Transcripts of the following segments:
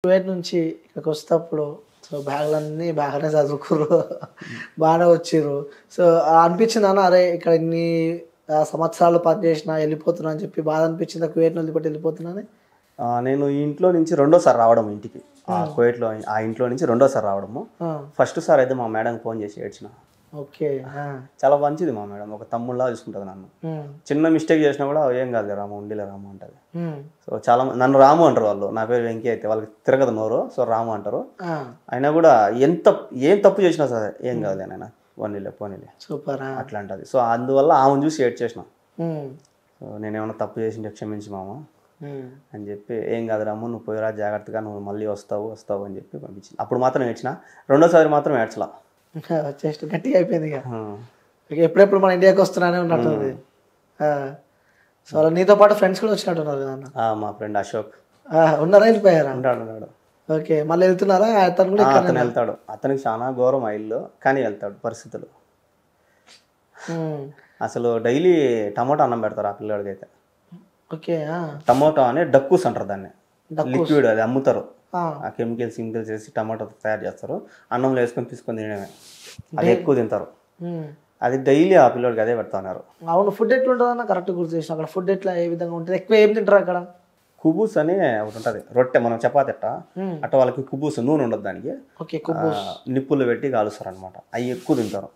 Kuwait నుంచి ఇక్కడికి వచ్చేటప్పుడు సో బ్యాగులన్నీ బాగానే చదువుకుర్రు బాగానే వచ్చిర్రు. సో అనిపించిందన్న అరే ఇక్కడ ఇన్ని సంవత్సరాలు పనిచేసిన వెళ్ళిపోతున్నా అని చెప్పి బాధ అనిపించిందా కువైట్‌ని వదిలిపెట్టి వెళ్ళిపోతున్నానని? నేను ఈ ఇంట్లో నుంచి రెండోసారి రావడం ఇంటికి. కువైట్‌లో ఆ ఇంట్లో నుంచి రెండోసారి రావడము. ఫస్ట్ సారి అయితే మా మేడంకి ఫోన్ చేసి ఏడ్చిన. ఓకే. చాలా మంచిది మా మేడం. ఒక తమ్ముళ్ళలా చూసుకుంటుంది నన్ను. చిన్న మిస్టేక్ చేసినా కూడా ఏం కాదులే రాము ఉండిలే రాము అంటది. సో చాలా నన్ను రాము అంటారు వాళ్ళు. నా పేరు వెంకీ అయితే వాళ్ళకి తిరగదు నోరు. సో రాము అంటారు. అయినా కూడా ఏం తప్పు చేసినా సరే ఏం కాదులే నాయన పోనీలే సూపర్ అట్లా అంటది. సో అందువల్ల ఆమెను చూసి ఏడ్ చేసిన. సో నేనేమన్నా తప్పు చేసింటే క్షమించి మామ అని చెప్పి ఏం కాదు రాము నువ్వు పోయిరా జాగ్రత్తగా నువ్వు మళ్ళీ వస్తావు అని చెప్పి పంపించింది. అప్పుడు మాత్రం ఏడ్చిన. రెండోసారి మాత్రం ఏడ్చలా. జస్ట్ గట్టిగా అయిపోయింది ఇక ఎప్పుడెప్పుడు మన ఇండియాకి వస్తున్నానే ఉన్నట్టుంది. సో అలా నీతో పాటు ఫ్రెండ్స్ కూడా వచ్చినట్టున్నారు కదా అన్న? మా ఫ్రెండ్ అశోక్ ఉన్నారా వెళ్ళిపోయారా? ఉన్నాడు. ఓకే మళ్ళీ వెళ్తున్నారా? అతను కూడా అతను వెళ్తాడు. అతనికి చాలా ఘోరం ఆ ఇల్లు కానీ వెళ్తాడు పరిస్థితులు. అసలు డైలీ టమోటా అన్నం పెడతారు ఆ పిల్లడికి అయితే. ఓకే. టమోటా అని డక్కూస్ అంటారు దాన్ని. లిక్విడ్ అది అమ్ముతారు. ఆ కెమికల్స్ వేసి టమాటో తయారు చేస్తారు. అన్నంలో వేసుకొని తీసుకొని తినడమే. అది ఎక్కువ తింటారు. అది డైలీ ఆ పిల్లడికి అదే పెడతారు. అవును. ఫుడ్ ఎట్లా ఉంటుంది అన్న? కరెక్ట్ గుర్తు చేసిన. అక్కడ ఫుడ్ ఎట్లా ఏ విధంగా ఉంటుంది? ఎక్కువ ఏం తింటారు అక్కడ? కుబూస్ అని ఒకటి ఉంటుంది. రొట్టె మనం చపాతి అట్ట వాళ్ళకి కుబూస్ నూనె ఉండదు దానికి. నిప్పులు పెట్టి కాలుస్తారు అనమాట. అవి ఎక్కువ తింటారు.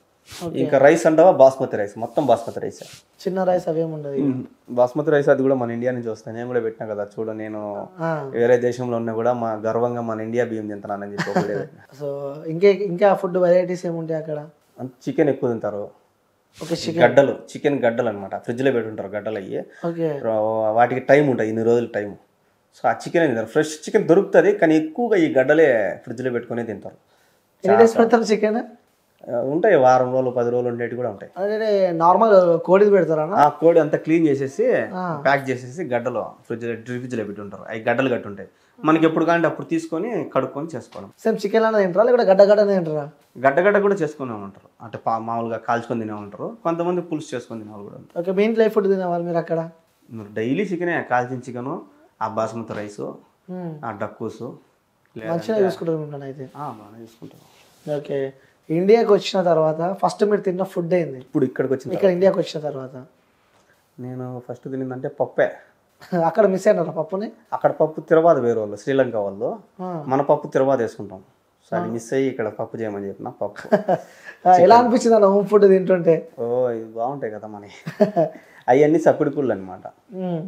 ఇంకా రైస్ అంటావా బాస్మతి రైస్, మొత్తం బాస్మతి రైస్. చిన్న రైస్ అవేముండదు. బాస్మతి రైస్ అది కూడా మన ఇండియా నుంచి వస్తాయి. నేను కూడా పెట్టినా కదా చూడు, నేను వేరే దేశంలో ఉన్నా కూడా మా గర్వంగా మన ఇండియా బియ్యం తింటున్నానని చెప్పి. సో ఇంకా ఫుడ్ వెరైటీస్ ఏముంటాయి అక్కడ? చికెన్ ఎక్కువ తింటారు. చికెన్ గడ్డలు అనమాట. ఫ్రిడ్జ్ లో పెట్టుంటారు గడ్డలు అయ్యి. వాటికి టైం ఉంటుంది, ఇన్ని రోజులు టైం. సో ఆ చికెన్ తింటారు. ఫ్రెష్ చికెన్ దొరుకుతుంది కానీ ఎక్కువగా ఈ గడ్డలే ఫ్రిడ్జ్ లో పెట్టుకుని తింటారు. చికెన్ ఉంటాయి వారం రోజులు 10 రోజులు ఉండేవి కూడా ఉంటాయి. నార్మల్ కోడి పెడతారా? ఆ కోడి అంతా క్లీన్ చేసేసి ప్యాక్ చేసేసి గడ్డలో ఫ్రిడ్జ్ లో పెట్టుంటారు. అవి గడ్డలు గట్టి ఉంటాయి. మనకి ఎప్పుడు కానీ అప్పుడు తీసుకొని కడుక్కొని చేసుకోవడం. సేమ్ చికెన్ అలా తింటారా లేకపోతే గడ్డనే తింటారా? గడ్డ కూడా చేసుకునే ఉంటారు. అంటే మామూలుగా కాల్చుకొని తినే ఉంటారు. కొంతమంది పులుసు చేసుకొని తినేవాళ్ళు కూడా ఉంటారు. ఓకే. మీ ఇంట్లో ఫుడ్ తినేవాళ్ళు మీరు అక్కడ? డైలీ చికెనే. కాల్చిన చికెను, ఆ బాస్మతి రైస్, ఆ డక్కూసు మంచిగా చూసుకుంటారు అయితే. బాగానే చూసుకుంటారు. ఓకే. ఇండియాకి వచ్చిన తర్వాత ఫస్ట్ మీరు తిన్న ఫుడ్ ఏంది? ఇప్పుడు ఇక్కడ ఇండియాకి వచ్చిన తర్వాత నేను ఫస్ట్ తినిందంటే పప్పే. అక్కడ మిస్ అయినారా పప్పుని? అక్కడ పప్పు తిరబాదు వేరే వాళ్ళు, శ్రీలంక వాళ్ళు. మన పప్పు తిరబాదు వేసుకుంటాం. సో అది మిస్ అయ్యి ఇక్కడ పప్పు చేయమని చెప్పిన పప్పు. ఎలా అనిపించింది అన్న హోమ్ ఫుడ్ తింటుంటే? ఇది బాగుంటాయి కదా మన అవన్నీ సప్పిడి పుళ్ళు అనమాట.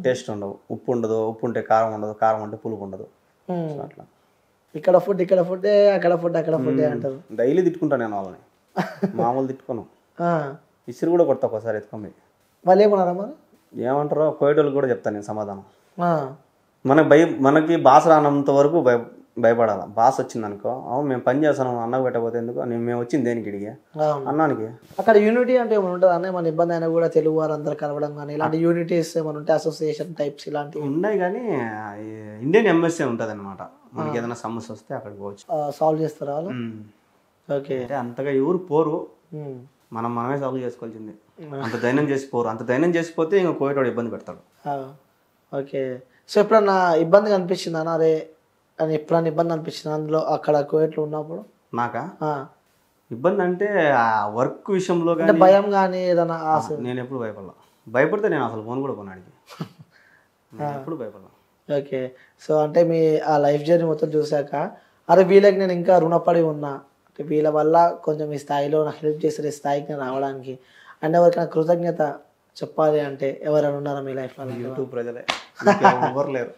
టేస్ట్ ఉండవు. ఉప్పు ఉండదు, ఉప్పు ఉంటే కారం ఉండదు, కారం ఉంటే పులుపు ఉండదు. అట్లా ఇక్కడ ఫుడ్డే అక్కడ ఫుడ్డే అంటారు. డైలీ తిట్టుకుంటాను నేను వాళ్ళని. మామూలు తిట్టుకోను. ఇసురు కూడా కొడతా ఒకసారి ఎత్తుకొని. వాళ్ళు ఏమన్నారా మరి? ఏమంటారో కోయటోళ్ళు కూడా చెప్తాను నేను సమాధానం. మనకి భాష రానంత వరకు భయపడాలి. భాష వచ్చింది అనుకో, అవును మేము పని చేస్తాను అన్నకు పెట్టకపోతే ఎందుకు, మేము వచ్చింది దేనికి ఇడిగి అన్నానికి. అక్కడ యూనిటీ అంటే ఏమైనా ఉంటుంది అన్న? మన ఇబ్బంది అయినా కూడా తెలుగు వారందరూ కలవడం కానీ ఇలాంటి యూనిటీస్ ఏమైనా ఉంటాయి? అసోసియేషన్ టైప్స్ ఇలాంటివి ఉన్నాయి కానీ ఇండియన్ ఎంబసీ ఉంటుంది అనమాట. మనకి ఏదైనా సమస్య వస్తే అక్కడికి పోవచ్చు, సాల్వ్ చేస్తారా వాళ్ళు? ఓకే. అంటే అంతగా ఎవరు పోరు, మనమే సాల్వ్ చేసుకోవాల్సింది. అంత ధైర్యం చేసిపోరు. అంత ధైర్యం చేసిపోతే ఇంకా కోయటోడు ఇబ్బంది పెడతాడు. ఓకే. సో ఎప్పుడన్నా ఇబ్బందిగా అనిపించిందా అన్న? అరే అని ఎప్పుడన్నా ఇబ్బంది అనిపించింది అందులో అక్కడ కోయట్లో ఉన్నప్పుడు? నాకా ఇబ్బంది అంటే ఆ వర్క్ విషయంలో కానీ భయం కానీ ఏదైనా? నేను ఎప్పుడు భయపడితే నేను అసలు ఫోన్ కూడా కొన్నాడికి ఎప్పుడు భయపడలా. ఓకే. సో అంటే మీ ఆ లైఫ్ జర్నీ మొత్తం చూసాక అరే వీళ్ళకి నేను ఇంకా రుణపడి ఉన్నా, అంటే వీళ్ళ వల్ల కొంచెం ఈ స్థాయిలో నాకు హెల్ప్ చేస్తారు ఈ స్థాయికి నేను రావడానికి అండ్ ఎవరికైనా కృతజ్ఞత చెప్పాలి అంటే ఎవరైనా ఉన్నారా మీ లైఫ్లో? యూట్యూబ్ ప్రజలే, ఎవరు లేరు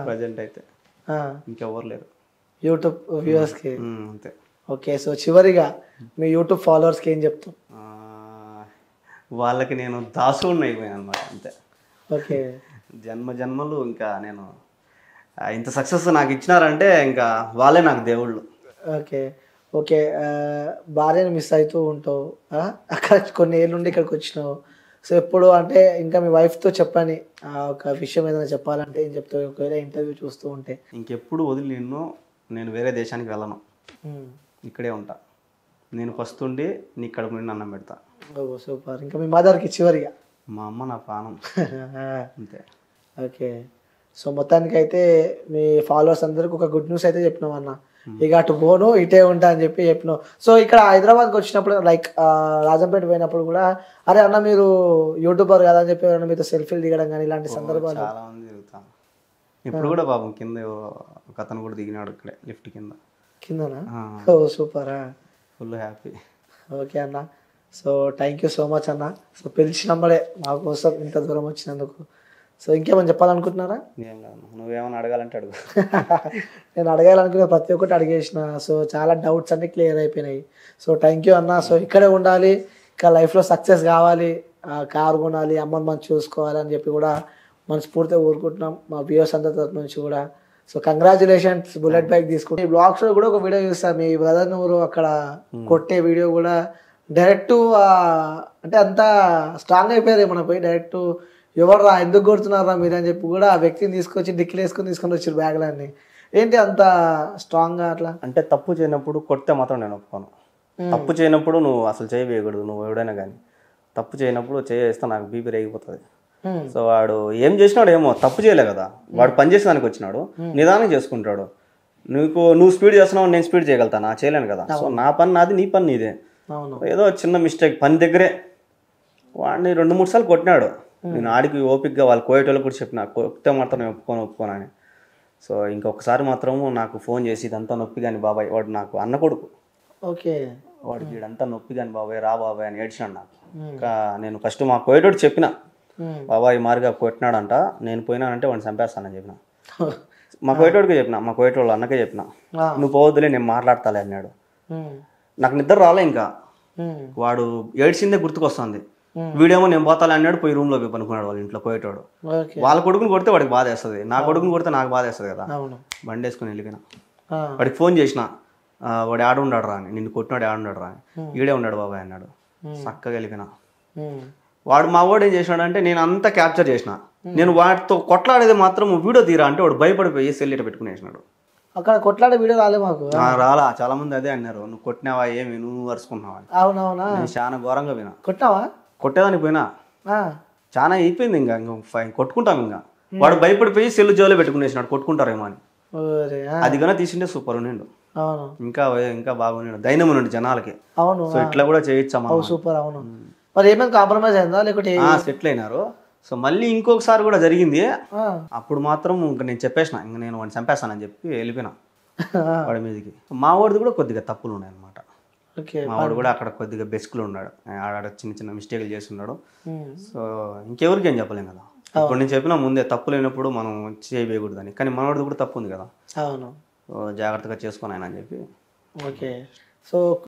ప్రజెంట్ అయితే. ఇంకెవరు లేరు యూట్యూబ్ వ్యూవర్స్కి. అంతే. ఓకే. సో చివరిగా మీ యూట్యూబ్ ఫాలోవర్స్కి ఏం చెప్తాం? వాళ్ళకి నేను దాసుని అయిపోయాను అనమాట. అంతే. ఓకే. జన్మలు ఇంకా నేను ఇంత సక్సెస్ నాకు ఇచ్చినారంటే ఇంకా వాళ్ళే నాకు దేవుళ్ళు. ఓకే. భార్యను మిస్ అవుతూ ఉంటావు, అక్కడ కొన్ని ఏళ్ళ నుండి ఇక్కడికి వచ్చినావు. సో ఎప్పుడు అంటే ఇంకా మీ వైఫ్తో చెప్పని ఒక విషయం ఏదైనా చెప్పాలంటే ఏం చెప్తావు? ఒకవేళ ఇంటర్వ్యూ చూస్తూ ఉంటే. ఇంకెప్పుడు వదిలి నేను వేరే దేశానికి వెళ్ళను, ఇక్కడే ఉంటా. నేను ఫస్ట్ ఉండి నీ కడుపు నుండి అన్నం పెడతా. సూపర్. ఇంకా మీ మదర్కి చివరిగా? మా అమ్మ నా ప్రాణం. అంతే. ఓకే. సో మొత్తానికి అయితే మీ ఫాలోవర్స్ అందరికి ఒక గుడ్ న్యూస్ అయితే చెప్పినాం అన్న. ఇక అటు పోను ఇటే ఉంటా అని చెప్పి చెప్పినావు. సో ఇక్కడ హైదరాబాద్కి వచ్చినప్పుడు లైక్ రాజంపేట పోయినప్పుడు కూడా అరే అన్న మీరు యూట్యూబర్ కదా అని చెప్పి ఎవరైనా మీతో సెల్ఫీలు దిగడం కానీ ఇలాంటి సందర్భాలు? చాలా మంది తిరుగుతాను. ఇప్పుడు కూడా పాపం కింద ఒక అతను కూడా దిగినాడు ఇక్కడే లిఫ్ట్ కిందనా? ఓ సూపరా, ఫుల్ హ్యాపీ. ఓకే అన్న. So thank you so much అన్న. సో పిలిచినప్పుడే మా కోసం ఇంత దూరం వచ్చినందుకు. సో ఇంకేమైనా చెప్పాలనుకుంటున్నారా? ఏం కాదు, నువ్వేమైనా అడగాలంటే అడుగు. నేను అడగాలనుకునే ప్రతి ఒక్కటి అడిగేసిన. సో చాలా డౌట్స్ అన్నీ క్లియర్ అయిపోయినాయి. సో థ్యాంక్ యూ అన్న. సో ఇక్కడే ఉండాలి, ఇంకా లైఫ్లో సక్సెస్ కావాలి, కారు కొనాలి, అమ్మని మనం చూసుకోవాలి అని చెప్పి కూడా మనస్ఫూర్తిగా కోరుకుంటున్నాం మా వ్యూవర్స్ అందరి తరఫు నుంచి కూడా. సో కంగ్రాచులేషన్స్, బుల్లెట్ బైక్ తీసుకుంటే. ఈ బ్లాగ్స్లో కూడా ఒక వీడియో చూస్తాను, మీ బ్రదర్ నువ్వు అక్కడ కొట్టే వీడియో కూడా డైరెక్ట్ అంటే అంతా స్ట్రాంగ్ అయిపోయారు మనం పోయి డైరెక్ట్ ఎవర్రా ఎందుకు కొడుతున్నారా మీరు అని చెప్పి కూడా ఆ వ్యక్తిని తీసుకొచ్చి డిక్కిలు వేసుకొని తీసుకొని వచ్చారు బ్యాగ్లన్నీ. ఏంటి అంత స్ట్రాంగ్గా అట్లా? అంటే తప్పు చేయనప్పుడు కొడితే మాత్రం నేను ఒప్పుకోను. తప్పు చేయనప్పుడు నువ్వు అసలు చేయి వేయకూడదు. నువ్వు ఎవడైనా కానీ తప్పు చేయనప్పుడు చేస్తే నాకు బీపీ రేగిపోతుంది. సో వాడు ఏం చేసినాడు ఏమో, తప్పు చేయలే కదా, వాడు పని చేసేదానికి వచ్చినాడు, నిదానం చేసుకుంటాడు. నువ్వు స్పీడ్ చేస్తున్నావు, నేను స్పీడ్ చేయగలుగుతాను, చేయలేను కదా. సో నా పని నాది, నీ పని నీదే. ఏదో చిన్న మిస్టేక్ పని దగ్గరే వాడిని 2-3 సార్లు కొట్టినాడు. నేను ఆడికి ఓపిక్గా వాళ్ళు కోయేటోళ్ళకి కూడా చెప్పిన, కొట్టే మాత్రం నేను ఒప్పుకోనని. సో ఇంకొకసారి మాత్రము నాకు ఫోన్ చేసి ఇదంతా నొప్పి కానీ బాబాయ్, వాడు నాకు అన్న కొడుకు, ఓకే, వాడికి ఇదంతా నొప్పి కానీ బాబాయ్ రా బాబాయ్ అని ఏడ్చినాడు నాకు. ఇంకా నేను ఫస్ట్ మా కోయేటోడు చెప్పిన, బాబాయ్ మారిగా కొట్టినాడంట, నేను పోయినానంటే వాడిని చంపేస్తానని చెప్పిన. మా కోయేటోడికే చెప్పిన, మా కోయేటోళ్ళు అన్నకే చెప్పిన, నువ్వు పోవద్దులే నేను మాట్లాడతాలే అన్నాడు. నాకు నిద్ర రాలే, ఇంకా వాడు ఏడ్చిందే గుర్తుకొస్తుంది. వీడేమో నేను పోతాలే అన్నాడు, పోయి రూమ్లో పోయి పనుకున్నాడు వాళ్ళ ఇంట్లో కోయేటోడు. వాళ్ళ కొడుకుని కొడితే వాడికి బాధ వేస్తుంది, నా కొడుకుని కొడితే నాకు బాధ వేస్తుంది కదా. బండి వేసుకుని వెళ్ళిపోయినా. వాడికి ఫోన్ చేసిన, వాడు ఆడ ఉన్నాడు రా అని, నిన్ను కొట్టినాడు ఆడ ఉన్నాడు రా అని. ఈడే ఉన్నాడు బాబాయ్ అన్నాడు. చక్కగా వెళ్ళిపోయినా. వాడు మా వాడు ఏం చేసినాడు అంటే, నేను అంతా క్యాప్చర్ చేసిన, నేను వాటితో కొట్లాడేది మాత్రం వీడియో తీరా అంటే వాడు భయపడిపోయి సెల్ ఇట పెట్టుకుని వేసినాడు. అక్కడ కొట్లాడే వీడియో రాలే మాకు. రాలా, చాలా మంది అదే అన్నారు, నువ్వు కొట్టినావా ఏమి, నువ్వు అరుచుకున్నావా అని. అవునవునా, నేను చాలా ఘోరంగా పోయినా. కొట్టావా? కొట్టేదానికి పోయినా, చాలా అయిపోయింది, ఇంకా కొట్టుకుంటాం. ఇంకా వాడు భయపడిపోయి సెల్ జోలో పెట్టుకునేసినాడు, కొట్టుకుంటారేమో అని. అది కన్నా తీసిండే సూపర్ ఉండు, ఇంకా ఇంకా బాగున్నాడు, ధైర్యం ఉన్నాడు జనాలకి. అవును, సో ఇట్లా కూడా చేయొచ్చా సూపర్. అవును, మరి ఏమైనా కాంప్రమైజ్ అయిందా లేకపోతే సెటిల్ అయినారు? సో మళ్ళీ ఇంకొకసారి కూడా జరిగింది. అప్పుడు మాత్రం ఇంకా నేను చెప్పేసిన, ఇంకా నేను వాడిని చంపేస్తానని చెప్పి వెళ్ళిపోయినా వాడి మీదకి. మా వాడిది కూడా కొద్దిగా తప్పులు ఉన్నాయి అనమాట. మా వాడు కూడా అక్కడ కొద్దిగా బెస్కులు ఉన్నాడు, ఆడ చిన్న చిన్న మిస్టేక్లు చేస్తున్నాడు. సో ఇంకెవరికి ఏం చెప్పలేం కదా. ఇప్పుడు నేను చెప్పినా ముందే, తప్పు లేనప్పుడు మనం చేయకూడదని. కానీ మనవాడిది కూడా తప్పు ఉంది కదా. అవును, జాగ్రత్తగా చేసుకుని ఆయన అని చెప్పి. ఓకే. సో